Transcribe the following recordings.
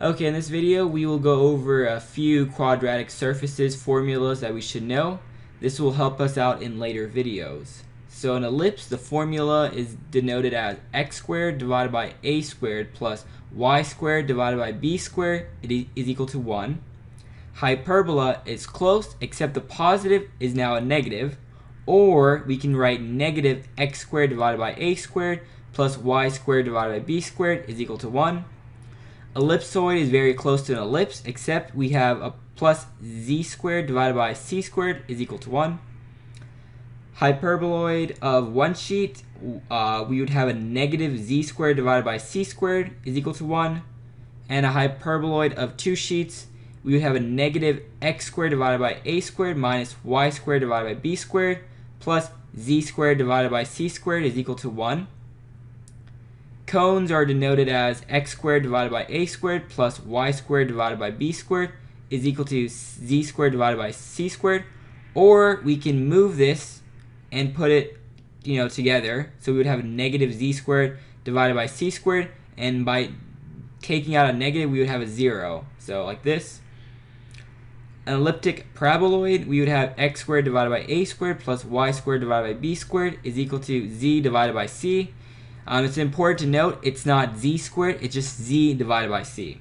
Okay, in this video we will go over a few quadratic surfaces formulas that we should know. This will help us out in later videos. So an ellipse, the formula is denoted as x squared divided by a squared plus y squared divided by b squared is equal to 1. Hyperbola is close except the positive is now a negative, or we can write negative x squared divided by a squared plus y squared divided by b squared is equal to 1. Ellipsoid is very close to an ellipse, except we have a plus z squared divided by c squared is equal to 1. Hyperboloid of one sheet, we would have a negative z squared divided by c squared is equal to 1. And a hyperboloid of two sheets, we would have a negative x squared divided by a squared minus y squared divided by b squared plus z squared divided by c squared is equal to 1. Cones are denoted as x squared divided by a squared plus y squared divided by b squared is equal to z squared divided by c squared. Or we can move this and put it, together. So we would have a negative z squared divided by c squared, and by taking out a negative, we would have a 0. So like this. An elliptic paraboloid, we would have x squared divided by a squared plus y squared divided by b squared is equal to z divided by c. It's important to note it's not z squared, it's just z divided by c.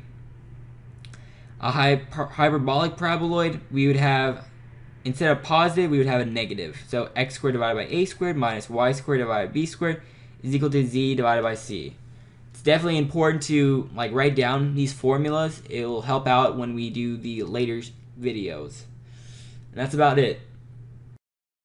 A hyperbolic paraboloid, we would have, instead of positive, we would have a negative. So x squared divided by a squared minus y squared divided by b squared is equal to z divided by c. It's definitely important to write down these formulas. It will help out when we do the later videos. And that's about it.